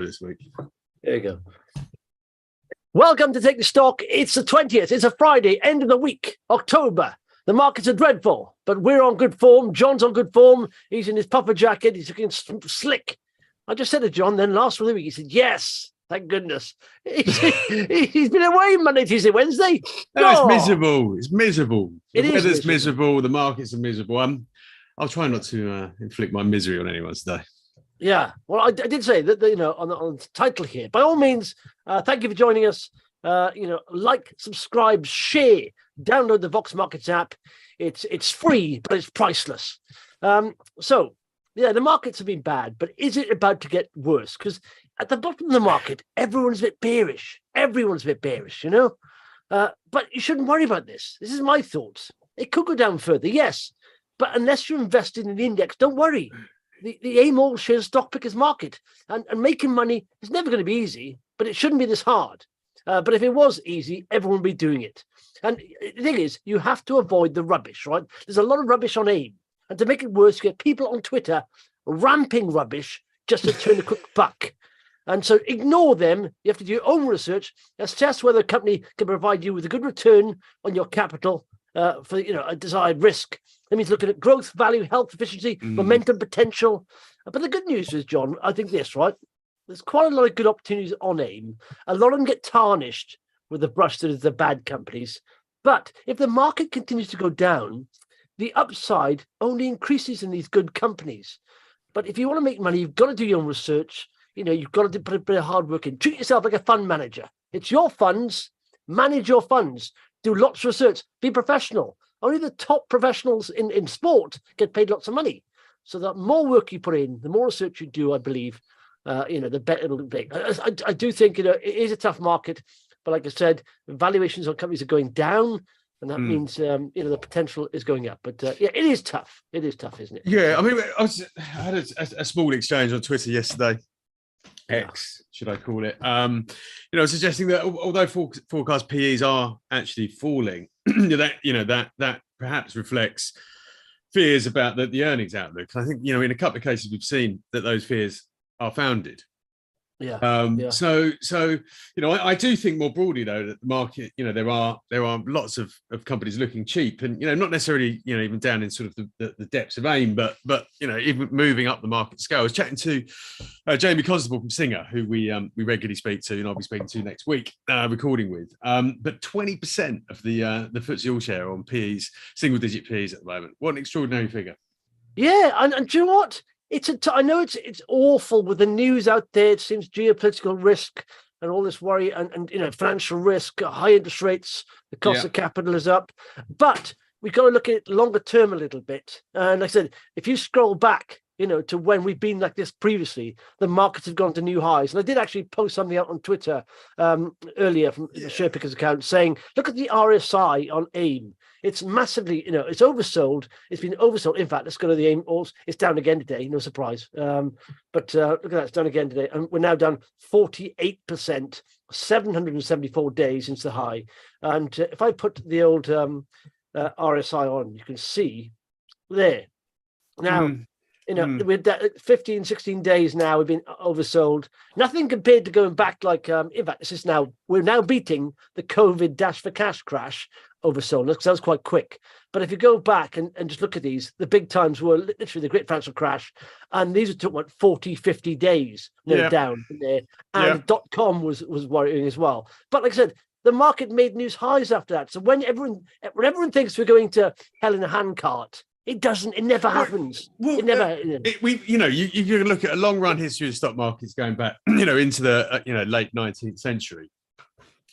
for this week. There you go. Welcome to Take the Stock. It's the 20th. It's a Friday, end of the week, October. The markets are dreadful, but we're on good form. John's on good form. He's in his puffer jacket. He's looking slick. I just said to John then last week, he said, yes, thank goodness. He's been away Monday, Tuesday, Wednesday. No, it's miserable. It's miserable. The weather's miserable. The markets are miserable. I'll try not to inflict my misery on anyone today. Yeah, well, I did say that, on the title here. By all means, thank you for joining us. Like, subscribe, share, download the Vox Markets app. It's free, but it's priceless. The markets have been bad, but is it about to get worse? Because at the bottom of the market, everyone's a bit bearish. But you shouldn't worry about this. This is my thoughts. It could go down further, yes, but unless you're invested in the index, don't worry. The AIM all shares stock pickers market, and making money is never going to be easy, but it shouldn't be this hard. But if it was easy, everyone would be doing it. And the thing is, you have to avoid the rubbish, right? There's a lot of rubbish on AIM. And to make it worse, you get people on Twitter ramping rubbish just to turn a quick buck. And so ignore them. You have to do your own research, assess whether a company can provide you with a good return on your capital for a desired risk. That means looking at growth, value, health, efficiency, momentum, potential. But the good news is, John, I think this, right? There's quite a lot of good opportunities on AIM. A lot of them get tarnished with the brush that is the bad companies. But if the market continues to go down, the upside only increases in these good companies. But if you want to make money, you've got to do your own research. You've got to put a bit of hard work in. Treat yourself like a fund manager. It's your funds. Manage your funds. Do lots of research. Be professional. Only the top professionals in sport get paid lots of money. So the more work you put in, the more research you do, I believe, the better it'll be. I do think, it is a tough market. But like I said, valuations on companies are going down. And that means, the potential is going up. But it is tough. It is tough, isn't it? Yeah, I mean, I had a small exchange on Twitter yesterday. X, should I call it? Suggesting that although forecast PEs are actually falling, that perhaps reflects fears about the earnings outlook. I think, in a couple of cases, we've seen that those fears are founded. Yeah. So I do think more broadly though that the market, there are lots of companies looking cheap, and not necessarily even down in sort of the depths of AIM, but even moving up the market scale. I was chatting to Jamie Constable from Singer, who we regularly speak to, and I'll be speaking to next week, recording with. But 20% of the FTSE All Share on PEs, single digit PEs at the moment. What an extraordinary figure! Yeah, and do you know what? I know it's awful with the news out there. It seems geopolitical risk and all this worry and financial risk, high interest rates, the cost of capital is up. But we've got to look at it longer term a little bit. And like I said, if you scroll back, to when we've been like this previously, the markets have gone to new highs. And I did actually post something out on Twitter earlier from the Share Pickers account saying, look at the RSI on AIM. It's massively, it's oversold. It's been oversold. In fact, let's go to the AIM. It's down again today. No surprise. But look at that. It's down again today. And we're now down 48%, 774 days since the high. And if I put the old RSI on, you can see there. Now, we're 15, 16 days now, we've been oversold. Nothing compared to going back like, in fact, we're now beating the COVID dash for cash crash oversold. Because that was quite quick. But if you go back and just look at these, the big times were literally the great financial crash. And these took 40, 50 days down there. And .com was worrying as well. But like I said, the market made news highs after that. So when everyone thinks we're going to hell in a handcart, it doesn't. It never happens. It never. You can look at a long run history of stock markets going back, into the late 19th century,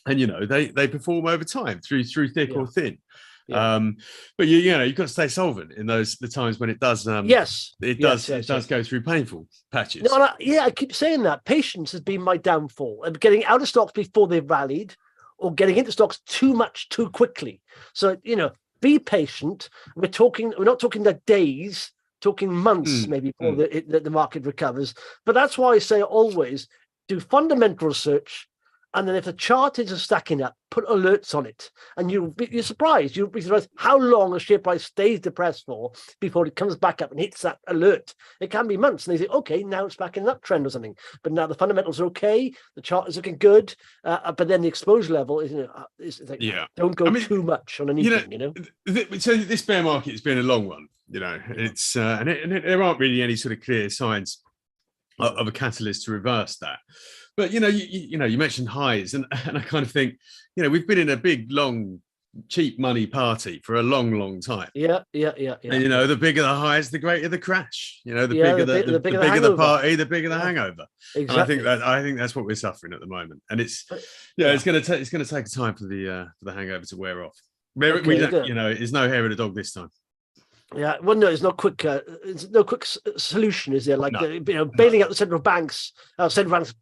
and they perform over time through thick or thin. Yeah. But you've got to stay solvent in the times when it does. It does go through painful patches. No, I keep saying that patience has been my downfall, and getting out of stocks before they've rallied, or getting into stocks too much too quickly. So be patient. We're not talking the days, talking months maybe before the market recovers. But that's why I say always do fundamental research And then if the charts are stacking up, put alerts on it, and you're surprised. You'll be surprised how long a share price stays depressed for before it comes back up and hits that alert. It can be months, and they say, okay, now it's back in an uptrend or something. But now the fundamentals are okay, the chart is looking good, but then the exposure level is, like, don't go too much on anything, So this bear market has been a long one, It's and there aren't really any sort of clear signs of a catalyst to reverse that. But you mentioned highs, and I kind of think, we've been in a big, long, cheap money party for a long, long time. Yeah. And the bigger the highs, the greater the crash. The bigger the party, the bigger the hangover. Exactly. And I think that's what we're suffering at the moment. And it's going to take time for the hangover to wear off. There's no hair of the dog this time. Yeah, well, no, it's no quick solution, is there? Like, bailing out the central banks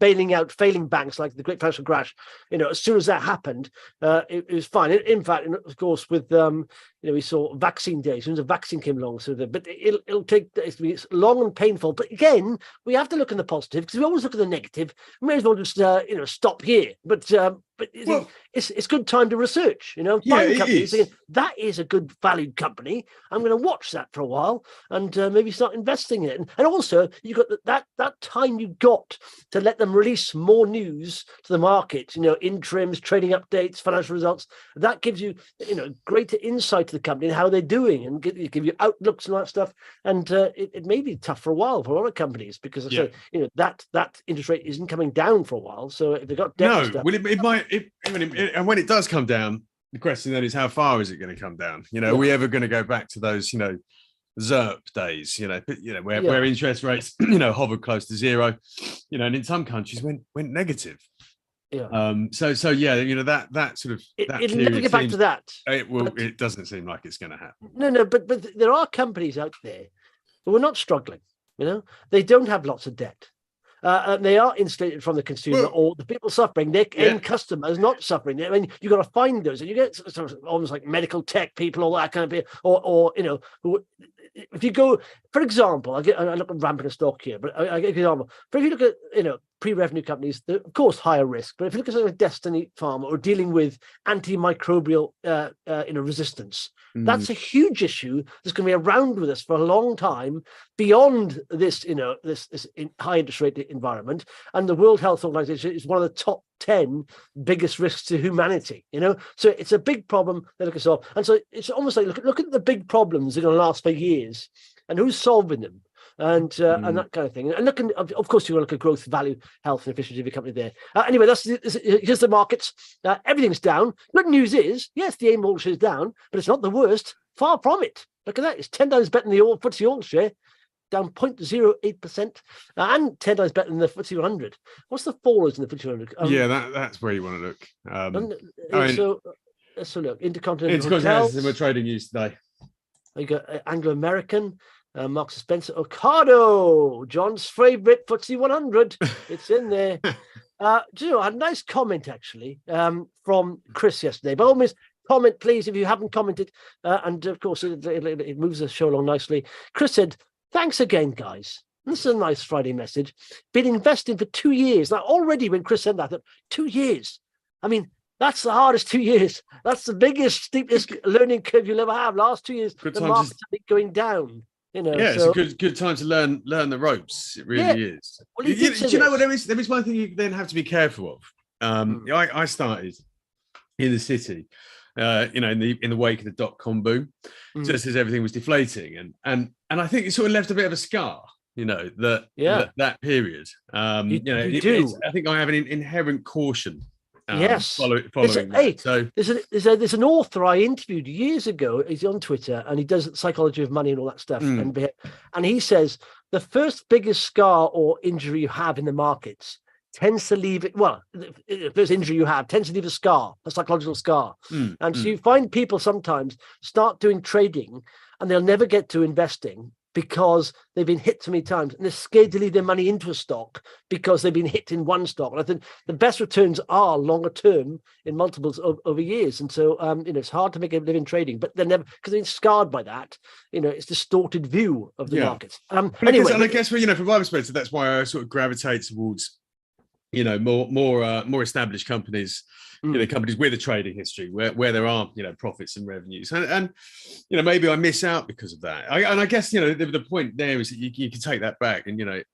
bailing out failing banks, like the Great Financial Crash. As soon as that happened, it was fine. In fact, of course, with we saw vaccine days. As soon as a vaccine came along, but it'll be long and painful. But again, we have to look in the positive, because we always look at the negative. We may as well just stop here. But it's good time to research. Find companies saying that is a good valued company. I'm going to watch that for a while and maybe start investing in it. And also, you got that time you got to let them release more news to the market. Interims, trading updates, financial results. That gives you greater insight to the company and how they're doing, and give you outlooks and all that stuff. And it may be tough for a while for a lot of companies, because that interest rate isn't coming down for a while. So if they've got debt stuff, it might. And when it does come down, the question then is, how far is it going to come down? Are we ever going to go back to those, ZERP days, where interest rates, hovered close to zero, and in some countries went negative. Yeah. That sort of it'll never get back to that. It doesn't seem like it's going to happen. No, but there are companies out there who are not struggling. They don't have lots of debt. And they are insulated from the consumer, or the people suffering. Their end customers not suffering. I mean, you've got to find those, and you get sort of almost like medical tech people, all that kind of people, or who. If you go, for example, I look at ramping stock here, but I get an example. But if you look at pre-revenue companies, they're of course higher risk. But if you look at something like Destiny Pharma, or dealing with antimicrobial resistance, that's a huge issue that's going to be around with us for a long time, beyond this this high interest rate environment. And the World Health Organization is one of the top 10 biggest risks to humanity. So it's a big problem they look at solve. And so it's almost like look at the big problems that are going to last for years, and who's solving them, and that kind of thing. And looking, of course, you want to look at growth, value, health, and efficiency of your company there. Anyway, here's the markets. Everything's down. Good news is, yes, the AIM all share is down, but it's not the worst. Far from it. Look at that. It's 10 times better than the FTSE all share, down 0.08%, and 10 times better than the FTSE 100. What's the fallers in the FTSE 100? That's where you want to look. So look, Intercontinental Hotels. We're trading news today. You got Anglo American, Marks & Spencer, Ocado, John's favourite FTSE 100. It's in there. I had a nice comment actually from Chris yesterday. By all means, comment please if you haven't commented. And of course, it moves the show along nicely. Chris said, "Thanks again, guys." This is a nice Friday message. Been investing for 2 years. Now, already when Chris said that, 2 years. I mean, that's the hardest 2 years. That's the biggest, steepest learning curve you'll ever have. Last 2 years, the market's going down. It's a good time to learn the ropes. It really is. Well, do you know what? There is one thing you then have to be careful of. I started in the city, in the wake of the dot-com boom, just as everything was deflating, and I think it sort of left a bit of a scar. That period. You do. I think I have an inherent caution. Following that. So there's an author I interviewed years ago. He's on Twitter and he does psychology of money and all that stuff. And he says the first biggest scar or injury you have in the markets tends to leave it. Well, the first injury you have tends to leave a scar, a psychological scar. So you find people sometimes start doing trading and they'll never get to investing, because they've been hit so many times and they're scared to leave their money into a stock because they've been hit in one stock. And I think the best returns are longer term in multiples over years. And so, it's hard to make a living trading, but they're never, because they're scarred by that, it's distorted view of the markets. Anyway. I guess from my perspective, that's why I sort of gravitate towards, more established companies, companies with a trading history where there are, profits and revenues. And maybe I miss out because of that. I guess, the point there is that you can take that back and,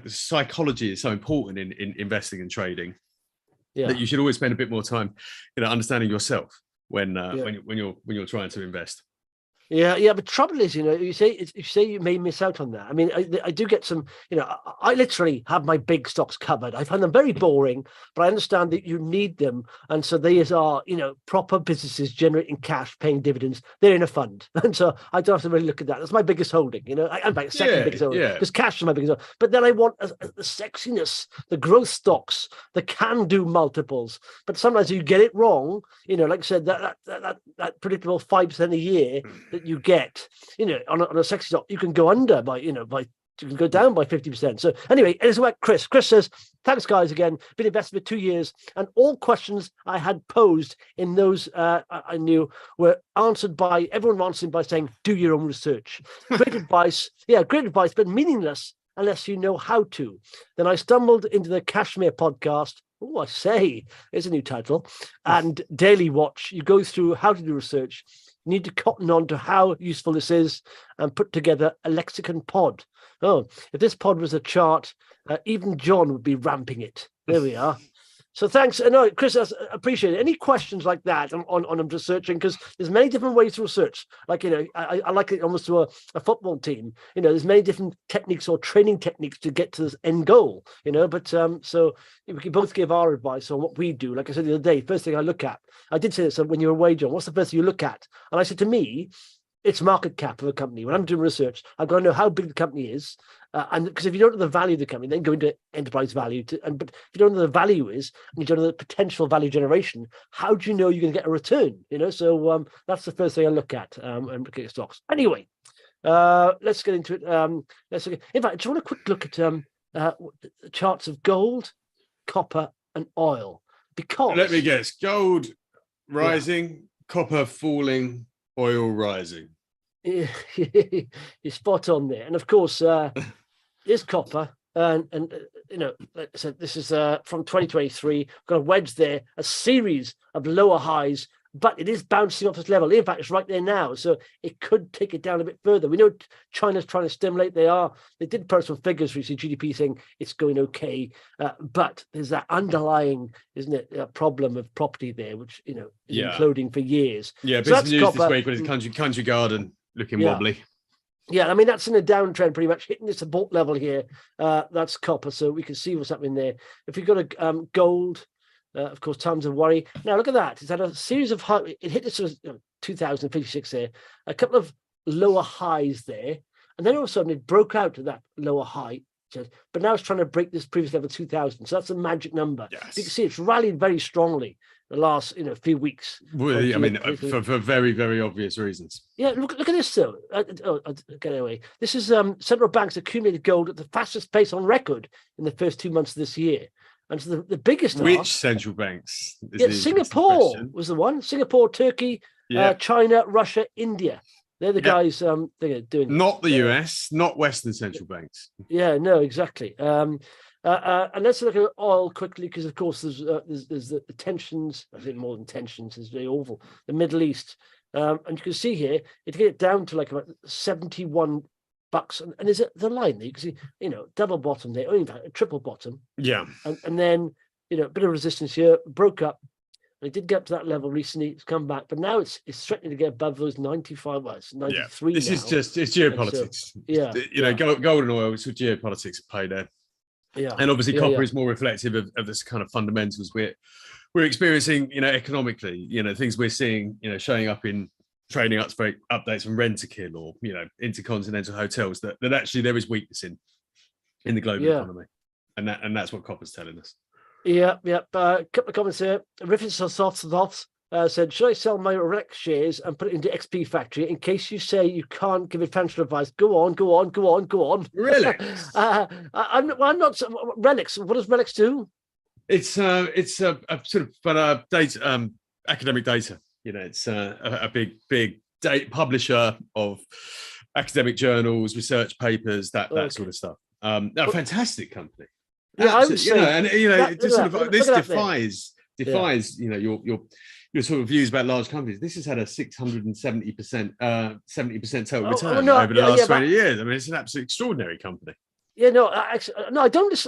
psychology is so important in investing and trading that you should always spend a bit more time, understanding yourself when you're trying to invest. Yeah. But trouble is, you say you may miss out on that. I mean, I do get some, I literally have my big stocks covered. I find them very boring, but I understand that you need them. And so these are, proper businesses generating cash, paying dividends. They're in a fund. And so I don't have to really look at that. That's my biggest holding, I'm like second biggest holding because cash is my biggest holding. But then I want the sexiness, the growth stocks, the can-do multiples. But sometimes you get it wrong, like I said, that predictable 5% a year that you get, on a sexy stock, you can go under by, you can go down by 50%. So anyway, it's about Chris. Chris says, thanks guys again. Been invested for 2 years, and all questions I had posed in those I knew were answered by everyone answering by saying, do your own research. Great advice. Yeah, great advice, but meaningless unless you know how to. Then I stumbled into the Kashmir podcast. Oh, I say, there's a new title. And Daily Watch. You go through how to do research. You need to cotton on to how useful this is and put together a lexicon pod. Oh, if this pod was a chart, even John would be ramping it. There we are. So thanks. No, Chris, I appreciate it. Any questions like that on researching? Because there's many different ways to research. Like, I like it almost to a football team. There's many different techniques or training techniques to get to this end goal, But so we can both give our advice on what we do. Like I said the other day, first thing I look at, I did say this when you were away, John, what's the first thing you look at? And I said, to me, it's market cap of a company. When I'm doing research, I've got to know how big the company is. And because if you don't know the value of the company, then go into enterprise value. But if you don't know the value is, and you don't know the potential value generation, how do you know you're going to get a return? So that's the first thing I look at and look at stocks. Anyway, let's get into it. In fact, I just want a quick look at charts of gold, copper, and oil. Because let me guess, gold rising, copper falling, oil rising. You're spot on there. And of course, is copper. And like I said, this is from 2023. Got a wedge there, a series of lower highs, but it is bouncing off this level. In fact, it's right there now. So it could take it down a bit further. We know China's trying to stimulate. They did post some figures recently, GDP saying it's going okay. But there's that underlying, isn't it, problem of property there, which, is imploding for years. Yeah, so business news copper. This week was country garden looking wobbly. Yeah, I mean, that's in a downtrend pretty much, hitting the support level here. That's copper, so we can see what's happening there. If we've got a gold, of course, times of worry. Now, look at that. It's had a series of high. It hit this sort of 2056 there, a couple of lower highs there. And then all of a sudden it broke out to that lower high. But now it's trying to break this previous level 2000. So that's a magic number. Yes. You can see it's rallied very strongly the last few weeks. Well, I mean, for very, very obvious reasons. Yeah, look at this though. Get away. This is central banks accumulated gold at the fastest pace on record in the first 2 months of this year. And so the biggest which central banks? Singapore was the one. Singapore, Turkey, China, Russia, India. They're the guys they're doing. Not the US, not Western central banks. Yeah, no, exactly. And let's look at oil quickly, because of course there's the tensions. I think more than tensions is very awful. The Middle East, and you can see here it get down to like about $71. And is it the line there? You can see, double bottom there, or in fact, a triple bottom. Yeah. And then, a bit of resistance here, broke up. And it did get up to that level recently. It's come back, but now it's threatening to get above those 95. Well, it's 93 This now. is just, it's geopolitics. So, gold and oil, it's geopolitics at play there. Yeah. And obviously copper is more reflective of this kind of fundamentals we're experiencing, economically, things we're seeing, showing up in trading updates from Rent-A-Kill or Intercontinental Hotels that actually there is weakness in the global economy, and that's what copper's telling us. Yeah. A couple of comments here. Riffis said, should I sell my RELX shares and put it into XP Factory in case you say you can't give it financial advice? Go on. RELX. I'm not RELX. What does RELX do? It's a sort of data, academic data. It's a big data publisher of academic journals, research papers, that sort of stuff. A fantastic company. Yeah, I would say, it just sort of this defies Yeah. your sort of views about large companies. This has had a 670% 70% total return no, over the last 20 years. I mean, it's an absolutely extraordinary company. Yeah, no, actually, no, I don't.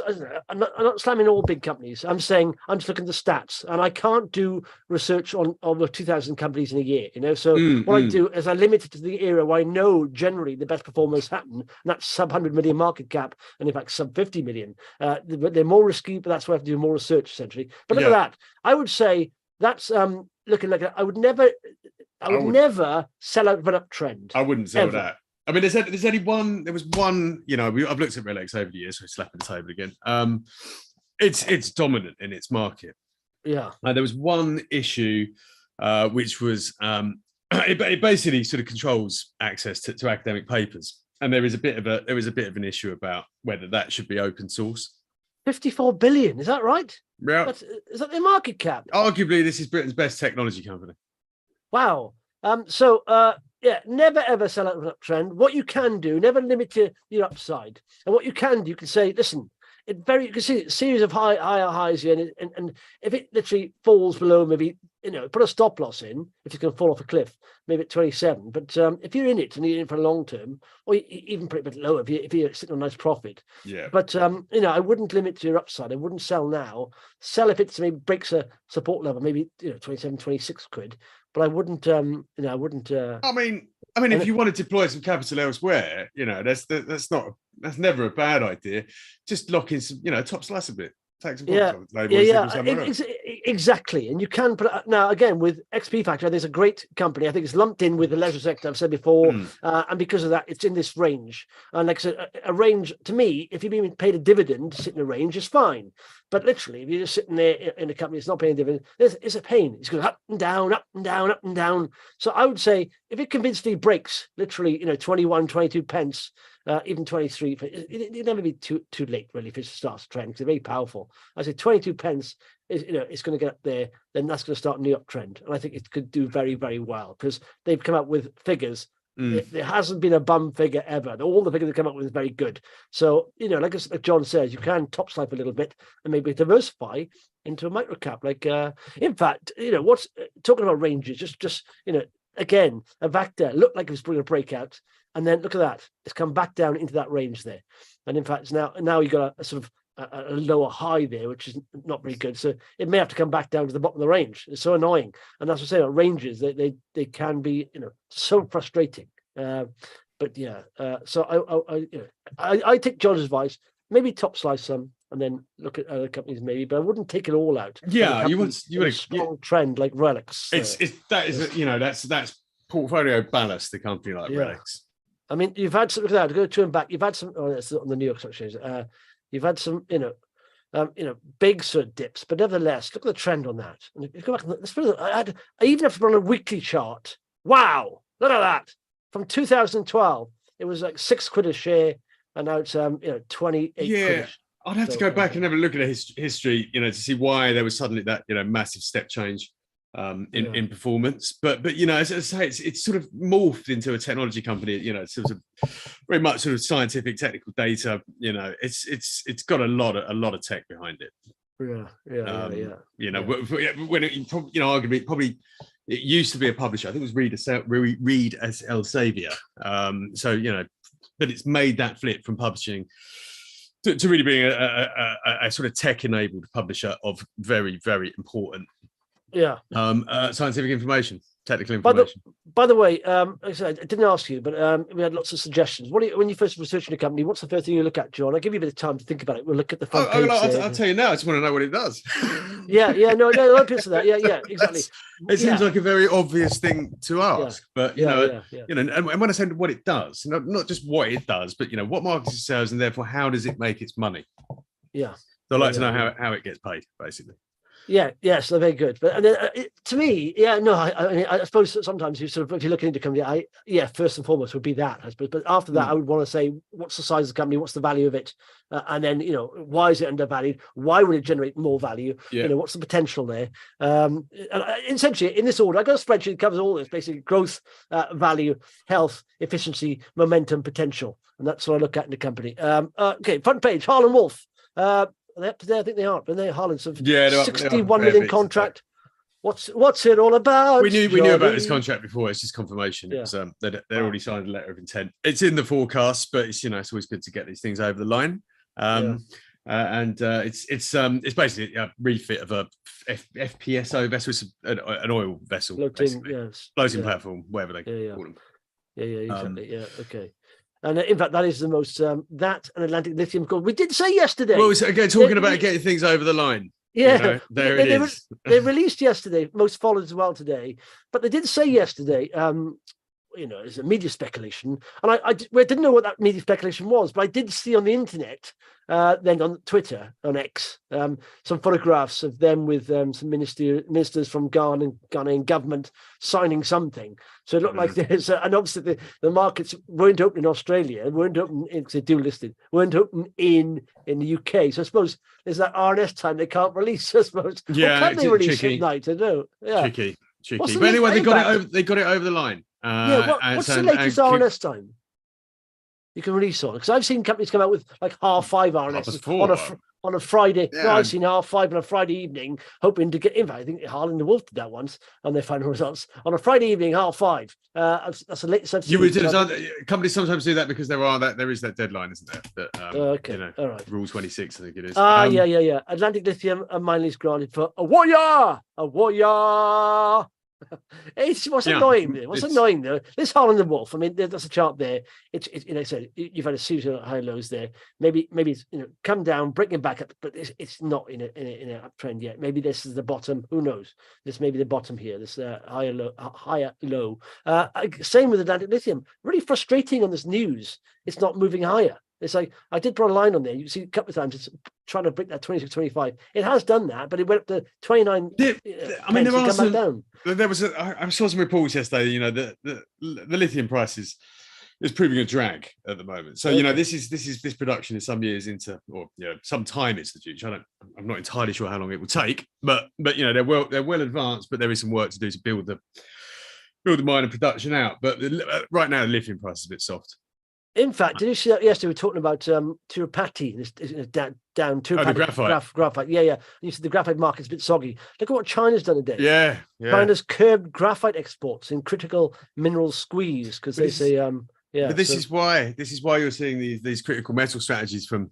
I'm not slamming all big companies. I'm saying I'm just looking at the stats, and I can't do research on over 2,000 companies in a year. So what I do is I limit it to the area where I know generally the best performers happen, and that's sub 100 million market cap, and in fact sub 50 million. They're more risky, but that's why I have to do more research essentially. But look at that. I would say that's looking like I would never sell out of an uptrend. I wouldn't sell that. I mean, there's only one. There was one. I've looked at RELX over the years, so I slapping the table again. It's dominant in its market. Yeah. There was one issue, which was it basically sort of controls access to academic papers, and there was a bit of an issue about whether that should be open source. 54 billion, is that right? Yeah. Is that their market cap? Arguably, this is Britain's best technology company. Wow. Yeah, never ever sell out of an uptrend. What you can do, never limit your upside. And what you can do, you can say, listen, you can see a series of higher highs here, and if it literally falls below, maybe put a stop loss in if it's going to fall off a cliff, maybe at 27. But if you're in it and you're in for a long term, or even put it a bit lower if you're sitting on a nice profit. Yeah. But I wouldn't limit to your upside. I wouldn't sell now. Sell if it's maybe breaks a support level, maybe 27, 26 quid. But I wouldn't. I wouldn't. I mean, if you want to deploy some capital elsewhere, that's never a bad idea. Just lock in some, top slice a bit. Take some exactly. And you can put now again with XP Factor. There's a great company. I think it's lumped in with the leisure sector. I've said before, and because of that, it's in this range. And like I said, a range to me, if you've been paid a dividend, to sit in a range is fine. But literally, if you're just sitting there in a company that's not paying a dividend, it's a pain. It's going up and down, up and down, up and down. So I would say if it convincingly breaks, literally, 21, 22 pence. Even 23, it'd never be too late really if it starts to trend because they're very powerful. I say 22 pence is it's going to get up there, then that's going to start a new uptrend, and I think it could do very, very well because they've come up with figures. There hasn't been a bum figure ever. All the figures they come up with is very good. So like John says, you can top slice a little bit and maybe diversify into a micro cap. Like in fact, what's talking about ranges, just again, Avacta looked like it was going to break out. And then look at that; it's come back down into that range there. And in fact, now you've got a sort of a lower high there, which is not very good. So it may have to come back down to the bottom of the range. It's so annoying, and that's what I'm saying. Ranges they can be so frustrating. But yeah, so I take John's advice. Maybe top slice some, and then look at other companies maybe. But I wouldn't take it all out. Yeah, you want a strong trend like RELX. That's portfolio ballast. The company like RELX. I mean, you've had some. Look at that. Go to and back. You've had some. Oh, that's on the New York Stock Exchange. You've had some. Big sort of dips, but nevertheless, look at the trend on that. And if you go back, I even have to run a weekly chart. Wow, look at that. From 2012, it was like £6 a share, and now it's 28 quid. I'd have to go back and have a look at a history, to see why there was suddenly that massive step change. In performance, but as I say, it's sort of morphed into a technology company. Sort of very much sort of scientific, technical data. It's got a lot of tech behind it. When arguably probably it used to be a publisher. I think it was Reed Elsevier. But it's made that flip from publishing to really being a sort of tech-enabled publisher of very, very important. Scientific information, technical information. By the way, I didn't ask you, but we had lots of suggestions. When you first researching a company, what's the first thing you look at, John? I'll give you a bit of time to think about it. We'll look at the front page. I'll tell you now. I just want to know what it does. No, don't piss that. Yeah, exactly. It seems like a very obvious thing to ask, but and when I say what it does, not just what it does, but what markets it sells, and therefore how does it make its money? Yeah. So I'd like to know how it gets paid, basically. Yes, they're very good. But to me, I suppose sometimes if you're looking into a company, first and foremost would be that. I suppose, but after that, I would want to say, what's the size of the company? What's the value of it? And then why is it undervalued? Why would it generate more value? What's the potential there? And essentially, in this order, I got a spreadsheet that covers all this: basically growth, value, health, efficiency, momentum, potential, and that's what I look at in the company. Okay, front page, Harland Wolff. Are they up to there? I think they are. But they Harland sort of Yeah, 61 million contract. What's it all about? We knew about this contract before. It's just confirmation. Yeah. It was, they'd already signed a letter of intent. It's in the forecast, but it's it's always good to get these things over the line. It's basically a refit of a FPSO vessel. It's an oil vessel, floating platform, whatever they call them. Yeah, exactly. Okay. And in fact, that is the most that and Atlantic Lithium call. We did say yesterday. Well, again, talking about getting things over the line. Yeah, there it is. They released yesterday. Most followed as well today, but they did say yesterday. It's a media speculation, and I didn't know what that media speculation was, but I did see on the internet, then on Twitter, on X, some photographs of them with some ministers from Ghanaian government signing something. So it looked like there's, and obviously the markets weren't open in Australia, weren't open because they do listed, weren't open in the UK. So I suppose there's that RNS time they can't release. I suppose. Yeah, can they release at night? I don't know. Yeah, tricky. But anyway, they got it over the line. What's the latest RNS time you can release on? Because I've seen companies come out with like 5:30 RNS on a Friday. Yeah. No, I've seen 5:30 on a Friday evening, hoping to get. In fact, I think Harland Wolff did that once on their final results on a Friday evening, 5:30. That's the latest I've seen. Companies sometimes do that because there is that deadline, isn't there? That, all right. Rule 26, I think it is. Yeah. Atlantic Lithium and mine lease granted for a warrior. What's annoying though. This Harland Wolff. I mean, there's a chart there. It's I said you've had a series of high lows there. Maybe it's come down, breaking back up, but it's not in an uptrend yet. Maybe this is the bottom. Who knows? This may be the bottom here. This higher low. Same with Atlantic Lithium. Really frustrating on this news. It's not moving higher. It's like I did put a line on there. You see a couple of times it's trying to break that 26.25. It has done that, but it went up to 29. I mean, there was I saw some reports yesterday. The lithium price is proving a drag at the moment. So this production is some years into, or some time into the future. I'm not entirely sure how long it will take, but they're well advanced. But there is some work to do to build the mine production out. But right now, the lithium price is a bit soft. In fact, did you see that yesterday? We were talking about Tirupati, down Tirupati, graphite. Yeah. You see the graphite market's a bit soggy. Look at what China's done today. Yeah. China's curbed graphite exports in critical mineral squeeze because they say, But this is why you're seeing these critical metal strategies from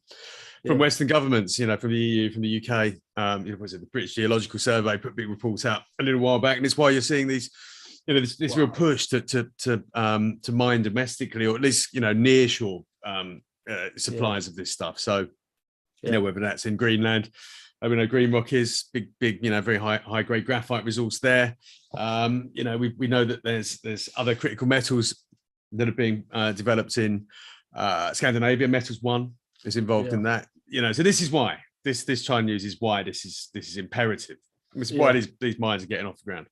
Western governments. From the EU, from the UK. The British Geological Survey put big reports out a little while back, and it's why you're seeing these. This real push to mine domestically, or at least nearshore supplies of this stuff. So whether that's in Greenland, Green Rock is big very high grade graphite resource there. We know that there's other critical metals that are being developed in Scandinavia. Metals One is involved in that. So this is why this China news is why this is imperative. This is why these mines are getting off the ground.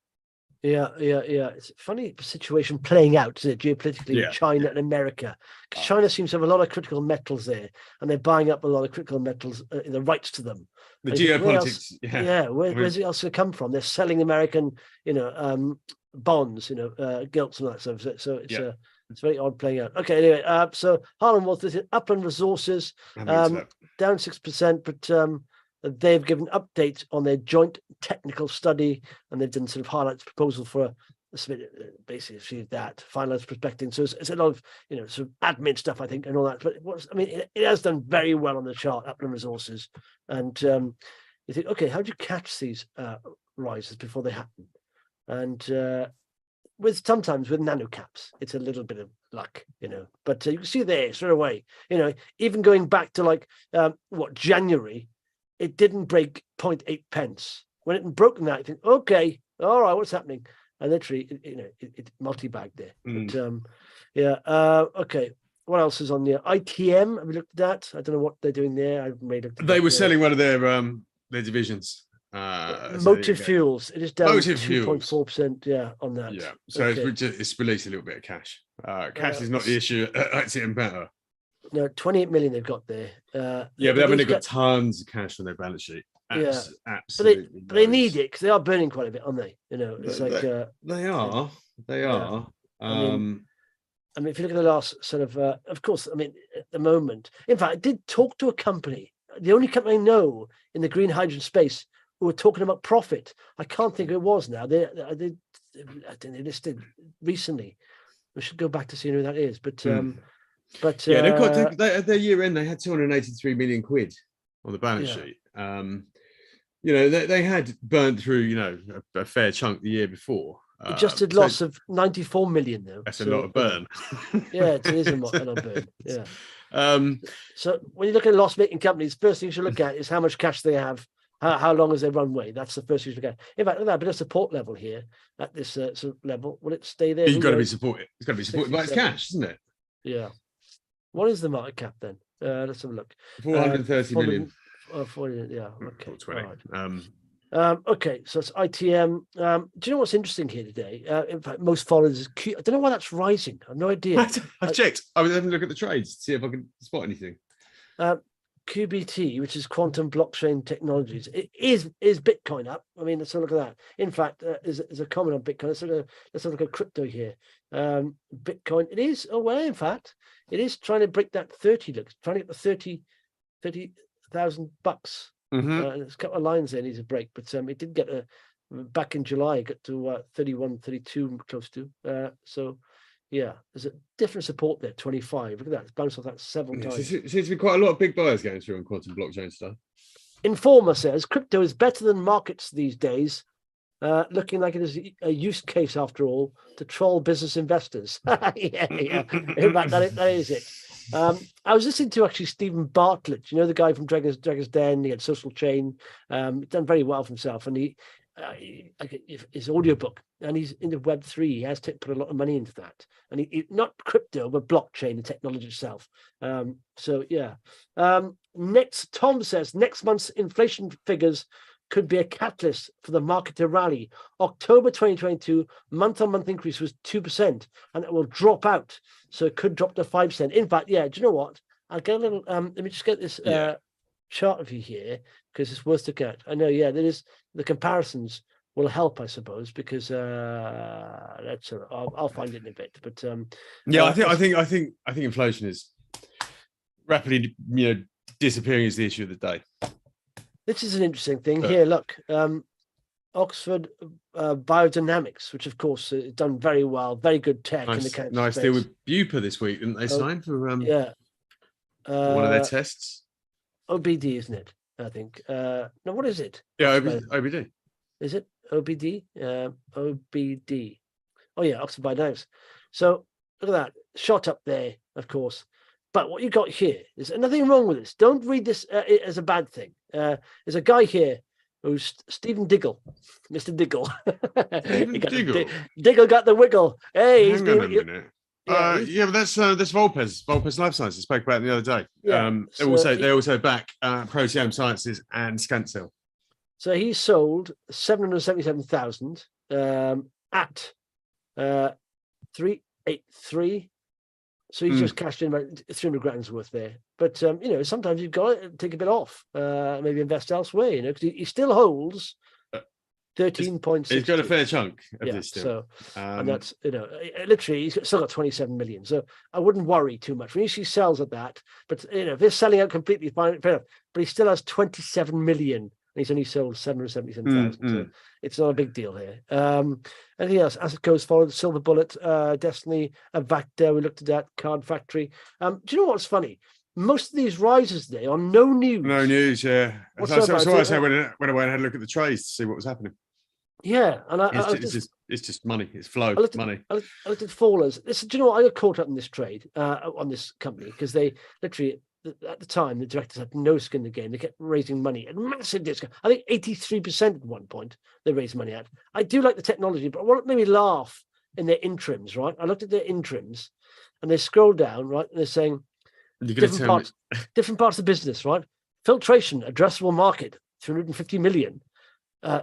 Yeah. It's a funny situation playing out, isn't it, geopolitically, with China and America. Because China seems to have a lot of critical metals there, and they're buying up a lot of critical metals, the rights to them. The geopolitics. Where's it else going to come from? They're selling American, bonds, gilts and that stuff. So it's very odd playing out. Okay, anyway, so Harland Wolff, this is Upland Resources, down 6%, but they've given updates on their joint technical study, and they've done sort of highlights proposal for basically that finalized prospecting. So it's a lot of sort of admin stuff, I think, and all that. But it has done very well on the chart, Upland Resources, and you think, okay, how do you catch these rises before they happen? And sometimes with nano caps, it's a little bit of luck, But you can see there straight away, even going back to January. It didn't break 0.8 pence. When it broke that, I think, okay, all right, what's happening? And literally, it multi-bagged there. But, okay. What else is on there? ITM, have we looked at that? I don't know what they're doing there. They were selling one of their divisions. Motive fuels. It is down 2.4%. On that. Yeah. So it's released a little bit of cash. Cash is not the issue at ITM Power. No, 28 million they've got there. But they've only got tons of cash on their balance sheet. Absolutely. But they need it because they are burning quite a bit, aren't they? It's they are. If you look at the last sort of course, at the moment, in fact, I did talk to a company the only company I know in the green hydrogen space who were talking about profit. I can't think who it was now. They listed recently. We should go back to see who that is. But yeah, they've got at their year end. They had 283 million quid on the balance sheet. They had burnt through a fair chunk the year before. Adjusted loss of 94 million though. That's a lot of burn. Yeah, it is a lot of burn. Yeah. So when you look at loss-making companies, first thing you should look at is how much cash they have, how long is their runway. That's the first thing you should look at. In fact, that bit of support level here at this sort of level, will it stay there? You've got to be supported. It's got to be supported by its cash, isn't it? Yeah. What is the market cap then? Let's have a look. 430 million. 40, yeah. Okay. 20. Right. Okay, so it's ITM. Do you know what's interesting here today? In fact, most followers is Q. I don't know why that's rising. I have no idea. I checked. I was having a look at the trades to see if I could spot anything. QBT, which is quantum blockchain technologies, it is Bitcoin up. I mean, let's have a look at that. In fact, there's a comment on Bitcoin. Let's have a look at crypto here. Bitcoin, it is away. In fact, it is trying to break that 30. Look, trying to get the $30,000. There's a couple of lines there needs a break, but it did get back in July. It got to 31, 32, close to. So yeah, there's a different support there. 25. Look at that. It's bounced off that several times. Seems to be quite a lot of big buyers going through on quantum blockchain stuff. Informer says crypto is better than markets these days. Looking like it is a use case after all to troll business investors. yeah. In fact, that is it. I was listening to actually Stephen Bartlett, the guy from Dragon's Den. He had Social Chain. He's done very well for himself, and his audiobook, and he's into Web3. He has to put a lot of money into that, and he not crypto but blockchain, the technology itself. So yeah. Tom says next month's inflation figures could be a catalyst for the market to rally. October 2022 month-on-month increase was 2%, and it will drop out. So it could drop to 5%. In fact, yeah, do you know what? I'll get a little, let me just get this chart of you here, because it's worth looking at. I know, yeah, there is, the comparisons will help, I suppose, because I'll find it in a bit. But I think inflation is rapidly, disappearing as the issue of the day. This is an interesting thing here. Look, Oxford Biodynamics, which of course has done very well, very good tech in the cancer nice space. deal with Bupa this week, didn't they sign for one of their tests? OBD, isn't it? I think. No, what is it? Yeah, OBD. Is it OBD? OBD. Oh yeah, Oxford Biodynamics. So look at that, shot up there, of course. But what you got here is nothing wrong with this. Don't read this as a bad thing. There's a guy here who's Stephen Diggle, Mr. Diggle. Diggle got the wiggle. Hey, Hang on a minute. But that's Volpes Life Sciences. Spoke about it the other day. Yeah, they also back Proteome Sciences and Scancell. So he sold 777,000 at 383. So he's just cashed in about 300 grand's worth there. But, sometimes you've got to take a bit off, maybe invest elsewhere, because he still holds 13.6. He's got a fair chunk of this still. So, and that's, literally, he's still got 27 million. So I wouldn't worry too much. When you see sales at that, but, if they're selling out completely, fine, but he still has 27 million. And he's only sold 777,000. So it's not a big deal here. Anything else? As it goes forward, Silver Bullet, Destiny, Avacta, we looked at that, Card Factory. Do you know what's funny? Most of these rises there are no news. No news, yeah. So I said when I went and had a look at the trades to see what was happening. Yeah, and it's just money. It's flow, money. I looked at fallers. Do you know what? I got caught up in this trade on this company because they literally, at the time, the directors had no skin in the game. They kept raising money at massive discount. I think 83% at one point they raised money at. I do like the technology, but what made me laugh in their interims, right? I looked at their interims and they scroll down, right? And they're saying different parts of the business, right? Filtration, addressable market, 350 million.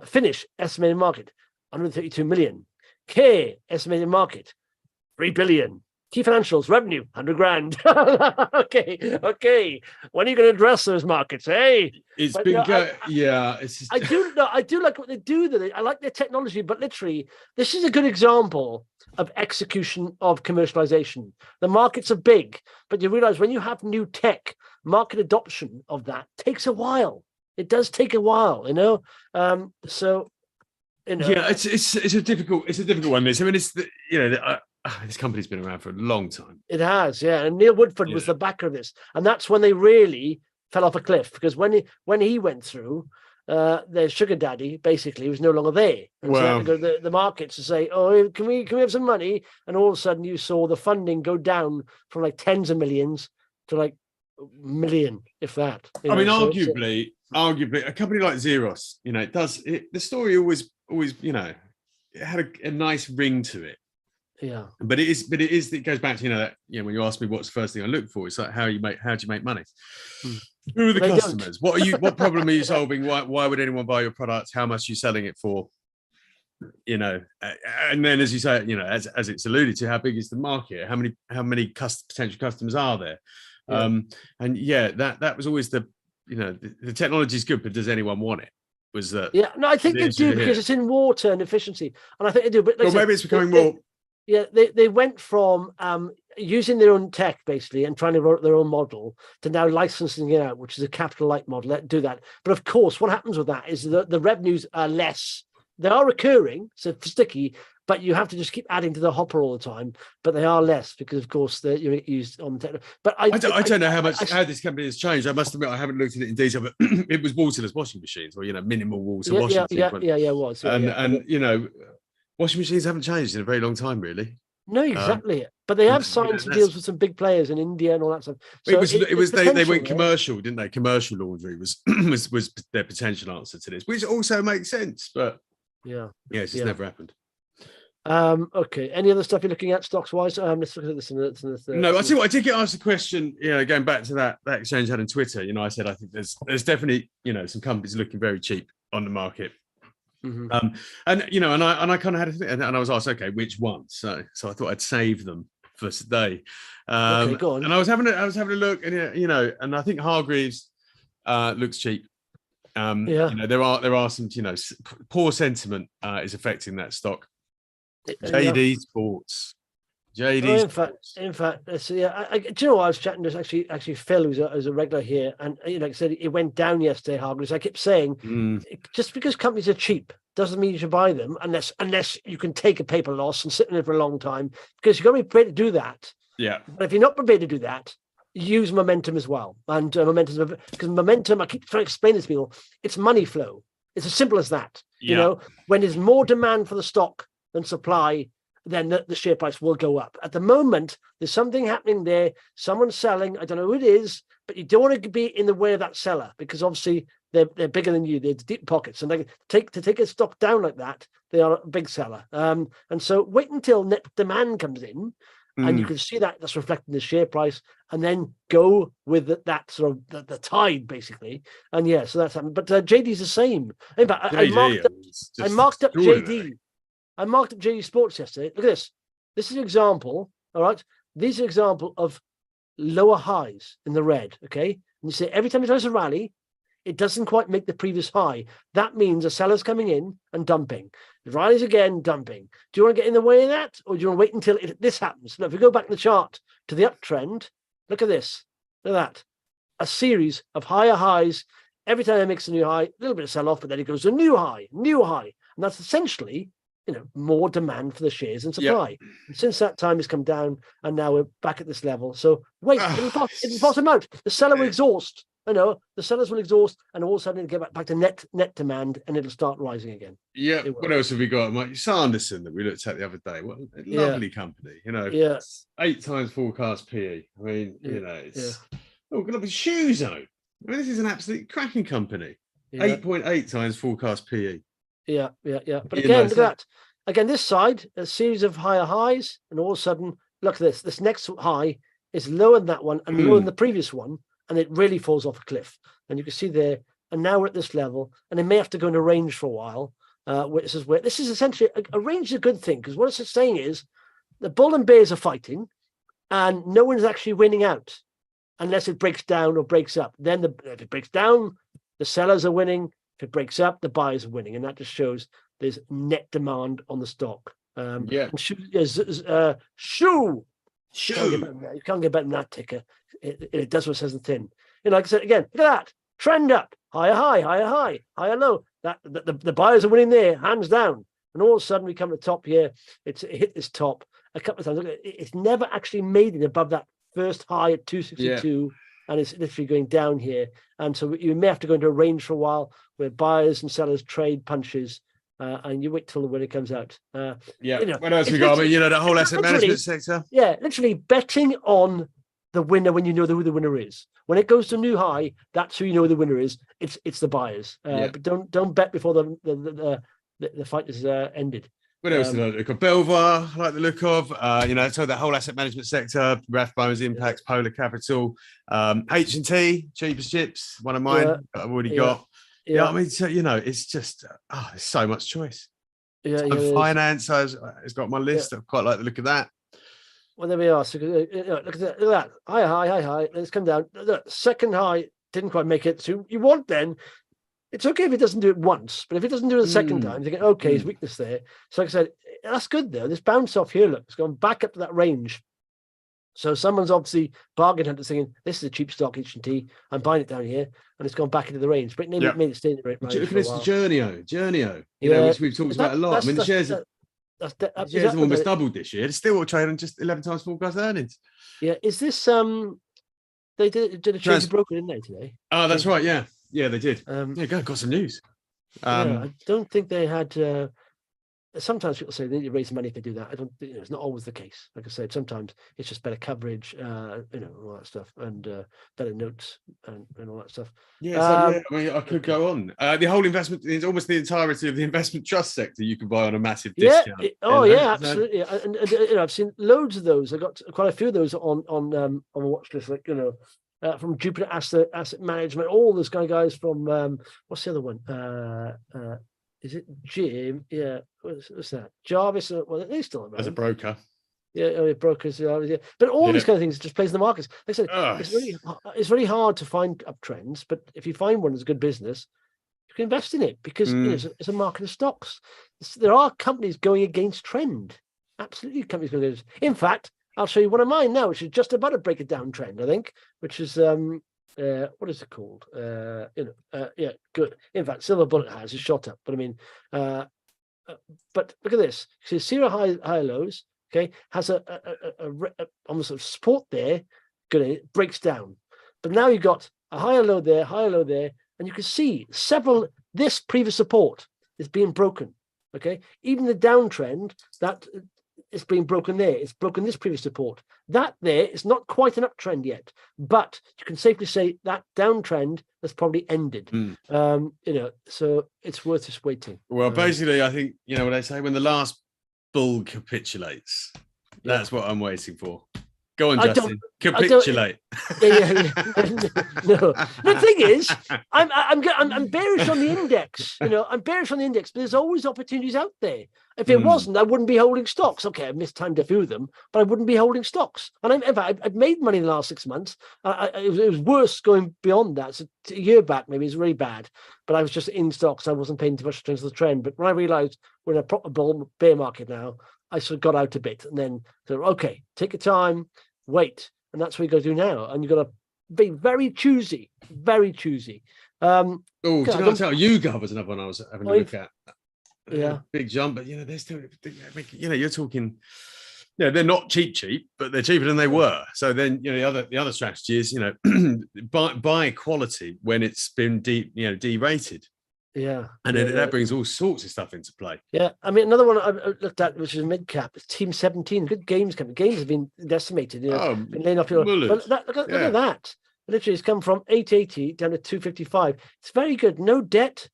Finish, estimated market, 132 million. Care, estimated market, 3 billion. Key financials, revenue, 100 grand. Okay. When are you going to address those markets? Hey, it's been good. It's just... I do like what they do. I like their technology, but literally, this is a good example of execution of commercialization. The markets are big, but you realize when you have new tech market adoption of that takes a while. It does take a while, you know. So, you know, yeah, it's a difficult one. This, I mean, this company's been around for a long time. It has, yeah. And Neil Woodford was the backer of this, and that's when they really fell off a cliff, because when he went through, their sugar daddy basically was no longer there. And so they had to go to the markets to say, "Oh, can we have some money?" And all of a sudden, you saw the funding go down from like tens of millions to like $1 million, if that. I mean, arguably, a company like Xeros, you know, the story always, you know, it had a nice ring to it. Yeah. But it goes back to, you know, that, you know, when you ask me what's the first thing I look for, it's like how do you make money? Who are the customers? What problem are you solving? Why would anyone buy your product? How much are you selling it for? You know, and then, as you say, you know, as it's alluded to, how big is the market? How many potential customers are there? Yeah. And yeah, that was always the technology is good, but does anyone want it? Was that? Yeah, no, I think they do, because it's in water and efficiency, and I think they do. But like, well, maybe it's becoming more. Yeah, they went from using their own tech basically and trying to write their own model to now licensing it out, which is a capital light model. Let do that. But of course, what happens with that is the revenues are less. They are recurring, so sticky, but you have to just keep adding to the hopper all the time. But they are less because, of course, you're used on the technical. But I don't know how this company has changed. I must admit, I haven't looked at it in detail, but it was waterless washing machines, or, you know, minimal water washing machines. It was. And you know, washing machines haven't changed in a very long time, really. No, exactly. But they have signed some deals with some big players in India and all that stuff. So they went commercial, didn't they? Commercial laundry was their potential answer to this, which also makes sense. But it's just never happened. Okay. Any other stuff you're looking at stocks wise? Let's look at this. No, I see what I did get asked a question. You know, going back to that exchange I had on Twitter. You know, I said I think there's definitely, you know, some companies looking very cheap on the market. Mm-hmm. And you know, and I kind of had a thing, and I was asked, okay, which ones? So I thought I'd save them for today. Okay, go on. And I was having a look, and you know, and I think Hargreaves looks cheap. You know, there are some, you know, poor sentiment is affecting that stock. JD Sports. In fact, do you know, I was chatting to actually Phil, who's a regular here, and, you know, like I said, it went down yesterday, Hargreaves. I kept saying, just because companies are cheap doesn't mean you should buy them unless you can take a paper loss and sit in it for a long time, because you've got to be prepared to do that. Yeah. But if you're not prepared to do that, use momentum as well. And because momentum, I keep trying to explain this to people, it's money flow. It's as simple as that. Yeah. You know, when there's more demand for the stock than supply, then the share price will go up. At the moment, there's something happening there. Someone's selling. I don't know who it is, but you don't want to be in the way of that seller, because obviously they're bigger than you. They're deep pockets, and they take a stock down like that. They are a big seller. And so wait until net demand comes in, and you can see that's reflecting the share price, and then go with that sort of the tide, basically. And so that's happening. But JD's the same. In fact, I marked up JD. I marked up JD Sports yesterday. Look at this. This is an example. All right. These are an example of lower highs in the red. Okay. And you see, every time it tries to rally, it doesn't quite make the previous high. That means a seller's coming in and dumping. It rallies again, dumping. Do you want to get in the way of that, or do you want to wait until this happens? Now, if we go back in the chart to the uptrend, look at this. Look at that. A series of higher highs. Every time it makes a new high, a little bit of sell off, but then it goes to a new high. And that's essentially, you know, more demand for the shares and supply. Yep. And since that time, it's come down, and now we're back at this level. So wait, it'll bottom out. The seller will exhaust. I know the sellers will exhaust, and all of a sudden it'll get back to net demand, and it'll start rising again. Yeah. What else have we got? Like Sanderson that we looked at the other day. What a lovely company. You know, 8 times forecast PE. I mean, you know, it's look at shoes on. I mean, this is an absolutely cracking company. 8.8 times forecast PE. Yeah. But again, look at that. Again, this side, a series of higher highs, and all of a sudden, look at this. This next high is lower than that one and lower than the previous one, and it really falls off a cliff. And you can see there, and now we're at this level, and it may have to go into range for a while. This is essentially a range is a good thing, because what it's saying is the bull and bears are fighting, and no one's actually winning out unless it breaks down or breaks up. Then if it breaks down, the sellers are winning. If it breaks up, the buyers are winning, and that just shows there's net demand on the stock. Shoe. You can't get better than that ticker. It does what it says in the tin. like I said again, look at that trend up, higher high, higher high, higher low. That the buyers are winning there, hands down. And all of a sudden we come to the top here. It hit this top a couple of times. Look, it's never actually made it above that first high at 262, and it's literally going down here. And so you may have to go into a range for a while where buyers and sellers trade punches. And you wait till when it comes out. What else we got? I mean, the whole asset management sector. Yeah, literally betting on the winner when you know who the winner is. When it goes to a new high, that's who you know the winner is. It's the buyers. But don't bet before the fight is ended. What else did I look at? Belvoir, I like the look of. So that whole asset management sector, Rathbones, Impacts, Polar Capital, H&T, cheapest chips, one of mine that I've already got. Yeah, I mean, so, it's just there's so much choice. Finance, it's got my list. I quite like the look of that. Well, there we are. So look at that. High. Let's come down. The second high didn't quite make it. So you want then. It's okay if it doesn't do it once, but if it doesn't do it the second time, you think, okay, there's weakness there. So like I said, that's good though. This bounce off here, look, it's gone back up to that range. So someone's obviously bargain hunter thinking, this is a cheap stock, H&T. I'm buying it down here, and it's gone back into the range. But it made it stay in the range. Look at this, Journeo, which we've talked about a lot. I mean, the shares have almost doubled this year. It's still trading just 11 times forecast earnings. Yeah, is this they did a change of broker, didn't they, today? Oh, that's right. Yeah, they did. Got some news. I don't think they had. Sometimes people say they need to raise money if they do that. I don't. It's not always the case. Like I said, sometimes it's just better coverage, all that stuff, and better notes and all that stuff. I mean, I could go on. The whole investment is almost the entirety of the investment trust sector. You can buy on a massive discount. Absolutely. And I've seen loads of those. I got quite a few of those on a watch list. Like from Jupiter Asset Management, all those kind of guys from what's the other one? Is it Jim? Yeah, what's that? Jarvis? Well, they still around. As a broker. Yeah, brokers. Yeah. But all these kind of things just plays in the markets. Like I said, it's really hard to find uptrends. But if you find one that's a good business, you can invest in it because it's a market of stocks. There are companies going against trend. Absolutely, companies going against. In fact, I'll show you one of mine now, which is just about to break a downtrend, I think, which is what is it called? Good. In fact, Silver Bullet has shot up, but I mean, but look at this. See, zero high lows. Okay, has a almost a support there. Good, it breaks down, but now you've got a higher low there, and you can see several. This previous support is being broken. Okay, even the downtrend that. It's being broken there. It's broken this previous support. That there is not quite an uptrend yet, but you can safely say that downtrend has probably ended. So it's worth just waiting. Well, basically, I think what they say: when the last bull capitulates, that's what I'm waiting for. Go on, Justin. Capitulate. No. The thing is, I'm bearish on the index. I'm bearish on the index, but there's always opportunities out there. If it wasn't, I wouldn't be holding stocks. Okay, I mistimed a few of them, but I wouldn't be holding stocks. And in fact, I've made money in the last 6 months. It was worse going beyond that. So a year back, maybe it's really bad. But I was just in stocks. I wasn't paying too much attention to the trend. But when I realized we're in a proper bear market now, I sort of got out a bit and then said, okay, take your time. Wait, and that's what you got to do now, and you got to be very choosy. Do you know what? YouGov was another one I was having a look at. Big jump, but they're still. You're talking. They're not cheap, but they're cheaper than they were. So then, the other strategy is, buy quality when it's been derated. Yeah, and that brings all sorts of stuff into play. Yeah, I mean, another one I looked at, which is mid cap, is Team 17. Good games company. Games have been decimated. Been laying off your. But look at that. Literally, it's come from 880 down to 255. It's very good. No debt.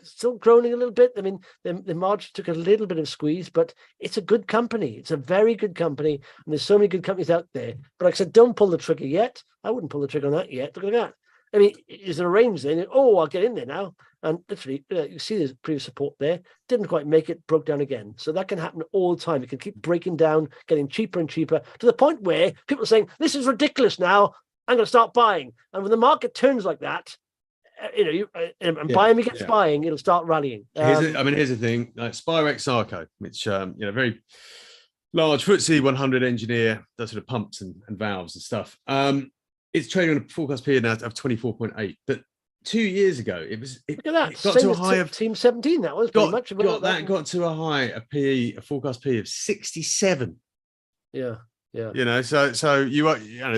Still growing a little bit. I mean, the margin took a little bit of squeeze, but it's a good company. It's a very good company, and there's so many good companies out there. But like I said, don't pull the trigger yet. I wouldn't pull the trigger on that yet. Look at that. I mean, is there a range then? I'll get in there now. And literally, you see there's previous support there. Didn't quite make it, broke down again. So that can happen all the time. It can keep breaking down, getting cheaper and cheaper, to the point where people are saying, this is ridiculous now. I'm going to start buying. And when the market turns like that, buying against buying, it'll start rallying. Here's the thing. Like Spirax-Sarco, which, very large FTSE 100 engineer, does sort of pumps and valves and stuff. it's trading on a forecast period now of 24.8. But 2 years ago, it Look at that. it got to a high of Team 17. That was pretty much got to a high, a forecast PE of 67. Yeah. So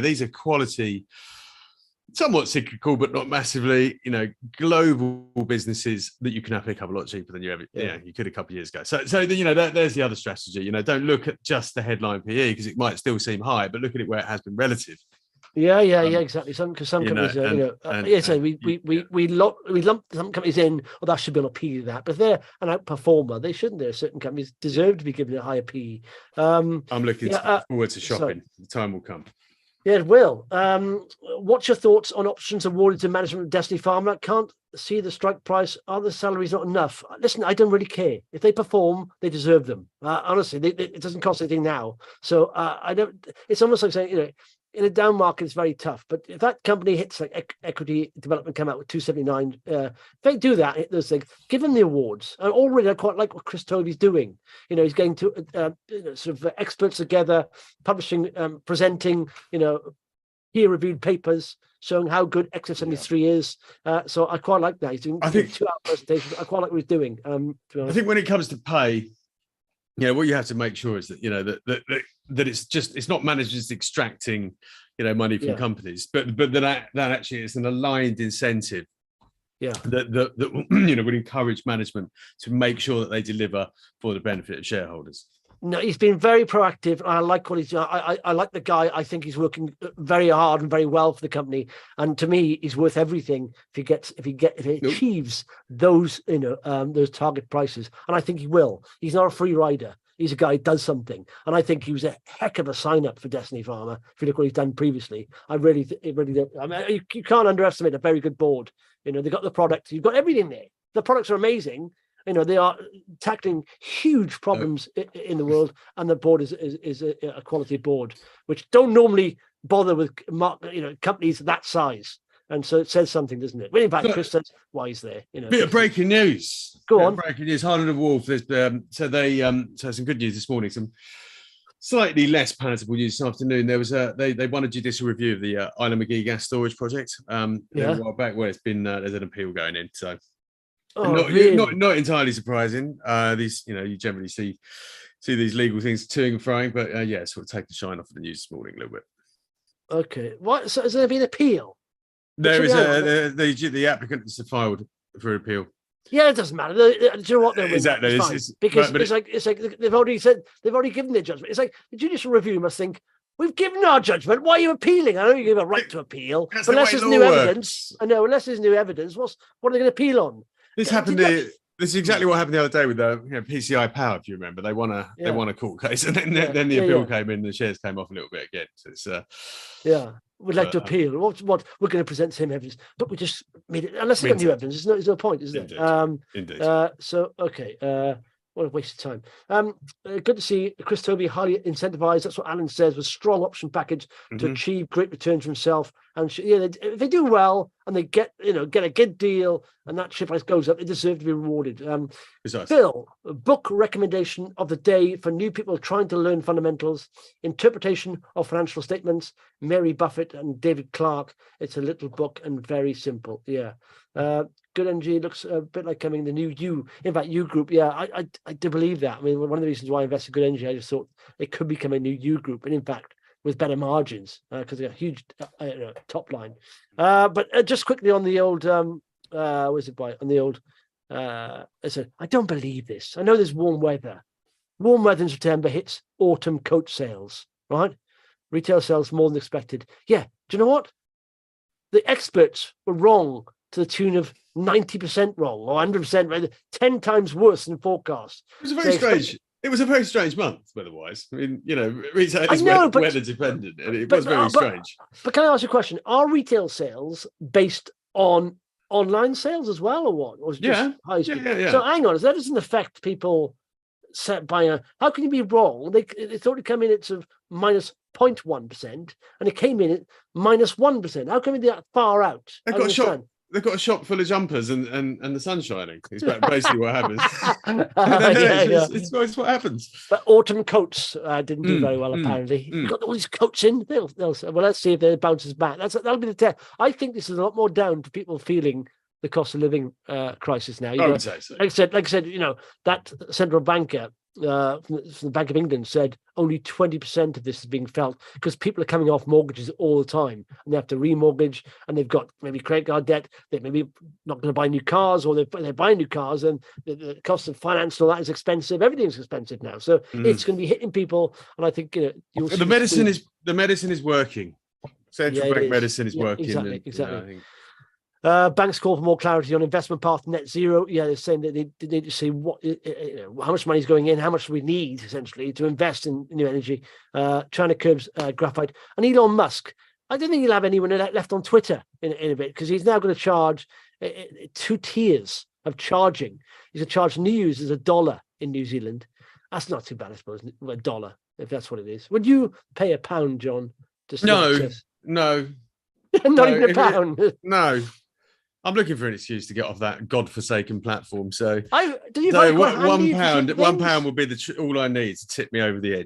these are quality, somewhat cyclical, but not massively, global businesses that you can pick up a lot cheaper than you could a couple of years ago. So there's the other strategy. Don't look at just the headline PE because it might still seem high, but look at it where it has been relative. Yeah, exactly. Some companies, we lump some companies in. Well, that should be on a PE of that, but if they're an outperformer, they shouldn't. There, certain companies deserve to be given a higher PE. I'm looking forward to shopping. The time will come. Yeah, it will. What's your thoughts on options awarded to management of Destiny Pharma? Can't see the strike price. Are the salaries not enough? Listen, I don't really care. If they perform, they deserve them. Honestly, it doesn't cost anything now. So I don't. It's almost like saying, in a down market, it's very tough. But if that company hits like Equity Development come out with 279, if they do that, hit those things, give them the awards. And already I quite like what Chris Tovey's doing. He's going to sort of experts together, publishing, presenting, peer-reviewed papers showing how good XF73 is. So I quite like that. He's doing 2-hour presentations. I quite like what he's doing. To be honest. I think when it comes to pay, what you have to make sure is that that it's not managers extracting money from companies, but that actually is an aligned incentive. That would encourage management to make sure that they deliver for the benefit of shareholders. No, he's been very proactive. I like what he's doing. I like the guy. I think he's working very hard and very well for the company. And to me, he's worth everything if he achieves those those target prices. And I think he will. He's not a free rider. He's a guy who does something. And I think he was a heck of a sign up for Destiny Pharma. If you look what he's done previously, I really do. I mean, you can't underestimate a very good board. They've got the product. You've got everything there. The products are amazing. They are tackling huge problems in the world, and the board is a quality board, which don't normally bother with companies that size. And so it says something, doesn't it? Well, in fact, Chris says why he's there. Bit of breaking news. Go on. Breaking news. Harland Wolff. So some good news this morning. Some slightly less palatable news this afternoon. There was they won a judicial review of the Isla McGee gas storage project. A while back, where it's been there's an appeal going in. So. Not entirely surprising. These, you generally see these legal things toing and froing, but sort of take the shine off of the news this morning a little bit. Okay, what? So has there been an appeal? There is the applicant has filed for appeal. Yeah, it doesn't matter. Do you know what? Exactly, because it's like they've already given their judgment. It's like the judicial review must think, we've given our judgment. Why are you appealing? I know you have a right to appeal, but unless there's new evidence. I know, unless there's new evidence, what are they going to appeal on? This happened. This is exactly what happened the other day with PCI Power. If you remember, they won a court case, and then the appeal came in, and the shares came off a little bit again. So it's we'd like to appeal. What we're going to present some evidence, but we just made it. Unless they've got new evidence, there's no point, is there? Indeed. So okay. What a waste of time. Good to see Chris Tovey highly incentivized. That's what Alan says, with strong option package to achieve great returns for himself. And if they do well and they get a good deal and that share price goes up, they deserve to be rewarded. Phil, book recommendation of the day for new people trying to learn fundamentals, interpretation of financial statements, Mary Buffett and David Clark. It's a little book and very simple. Good Energy looks a bit like coming the new You. In fact, You Group. I do believe that. I mean, one of the reasons why I invested in Good Energy, I just thought it could become a new You Group, and in fact, with better margins because they got a huge top line. But just quickly on the old, where's it by? On the old, I don't believe this. I know there's warm weather. Warm weather in September hits autumn coat sales, right? Retail sales more than expected. Yeah. Do you know what? The experts were wrong to the tune of 90% wrong or 100%, 10 times worse than forecast. It was very strange. It was a very strange month, weather-wise. I mean, retail is weather dependent, and it was very strange. But can I ask you a question? Are retail sales based on online sales as well, or what? Or just high street? Yeah. So hang on, that doesn't affect people set by how can you be wrong? They thought it came in at sort of minus 0.1%, and it came in at minus 1%. How can we be that far out? They got shocked. they've got a shop full of jumpers and the sun's shining. It's basically what happens. It's what happens. But autumn coats didn't do very well, apparently. You've got all these coats in. They'll say, well, let's see if it bounces back. That'll be the test. I think this is a lot more down to people feeling the cost of living crisis now. I would say so. Like I said, that central banker from the Bank of England said only 20% of this is being felt because people are coming off mortgages all the time and they have to remortgage and they've got maybe credit card debt. They maybe not going to buy new cars, or they're buying new cars, and the cost of finance and all that is expensive. Everything's expensive now, so it's going to be hitting people. And I think you'll see the medicine is working. Central bank medicine is working. Exactly. Banks call for more clarity on investment path to net zero. Yeah, they're saying that they need to see how much money is going in, how much we need essentially to invest in new energy. China curbs graphite, and Elon Musk. I don't think he'll have anyone left on Twitter in a bit, because he's now going to charge 2 tiers of charging. He's going to charge new users $1 in New Zealand. That's not too bad, I suppose. $1, if that's what it is. Would you pay £1, John? No. Not even £1. No. I'm looking for an excuse to get off that godforsaken platform. So, £1 will be all I need to tip me over the edge.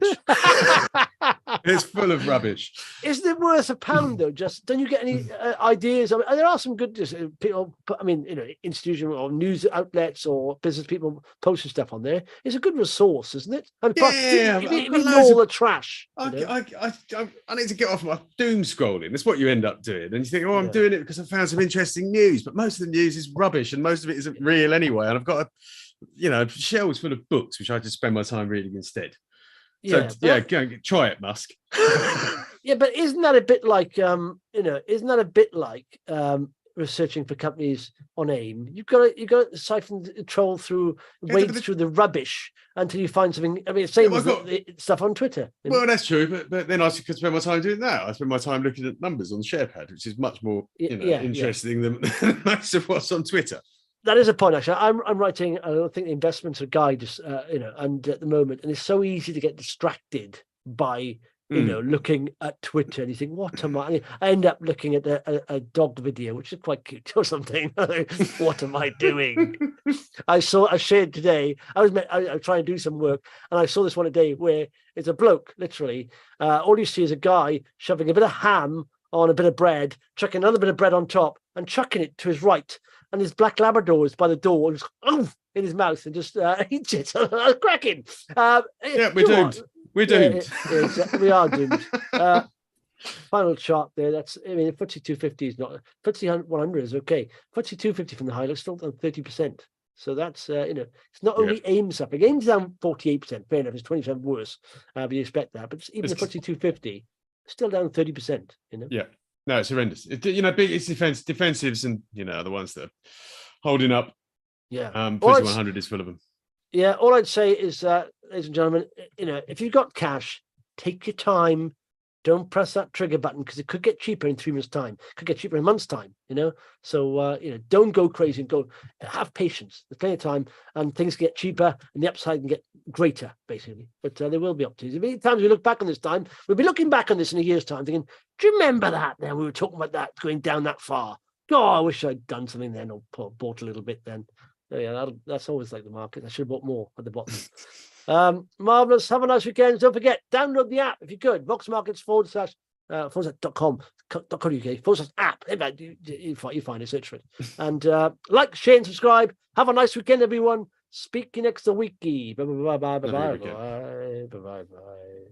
It's full of rubbish. Isn't it worth £1 though? Just don't you get any ideas? I mean, there are some good people. I mean, institutional or news outlets or business people posting stuff on there. It's a good resource, isn't it? And all the trash. I need to get off my doom scrolling. That's what you end up doing, and you think, I'm doing it because I found some interesting news. But most of the news is rubbish, and most of it isn't real anyway. And I've got shelves full of books which I just spend my time reading instead. So go try it, Musk. Yeah, but isn't that a bit like researching for companies on AIM? You've got to siphon, troll through, wade through the rubbish until you find something. I mean, it's same as stuff on Twitter. Well, that's true, but then I could spend my time doing that. I spend my time looking at numbers on SharePad, which is much more interesting than most of what's on Twitter. That is a point, actually. I'm writing, I don't think, the investments are guides, and at the moment, and it's so easy to get distracted by, looking at Twitter, and you think, what am I? I end up looking at a dog video, which is quite cute or something. What am I doing? I shared today, I was trying to do some work, and I saw this one today where it's a bloke, literally. All you see is a guy shoving a bit of ham on a bit of bread, chucking another bit of bread on top, and chucking it to his right. And his black Labrador is by the door, and just in his mouth, and just eats it. Cracking. We're doomed. We're doomed. We are doomed. Final chart there. That's, FTSE 250 is not. FTSE 100 is okay. FTSE 250 from the high looks still down 30%. So that's it's not only AIM suffering. AIM's down 48%. Fair enough, it's 20% worse. But you expect that. But even the FTSE 250 still down 30%. Yeah. No, it's horrendous. It's defensives, and the ones that are holding up. Yeah, FTSE 100 is full of them. Yeah, all I'd say is, ladies and gentlemen, if you've got cash, take your time. Don't press that trigger button, because it could get cheaper in 3 months' time. It could get cheaper in a month's time. So don't go crazy and go. Have patience. There's plenty of time, and things get cheaper, and the upside can get greater, basically. But there will be opportunities. Many times we look back on this time, we'll be looking back on this in a year's time, thinking, "Do you remember that? Then we were talking about that going down that far. Oh, I wish I'd done something then, or bought a little bit then." Yeah, that's always like the market. I should have bought more at the bottom. Marvelous. Have a nice weekend. Don't forget, download the app if you could. Vox Markets /.com.uk/app. You find it, search for it. And like, share, and subscribe. Have a nice weekend, everyone. Speak next week. Bye bye bye bye bye bye bye bye bye.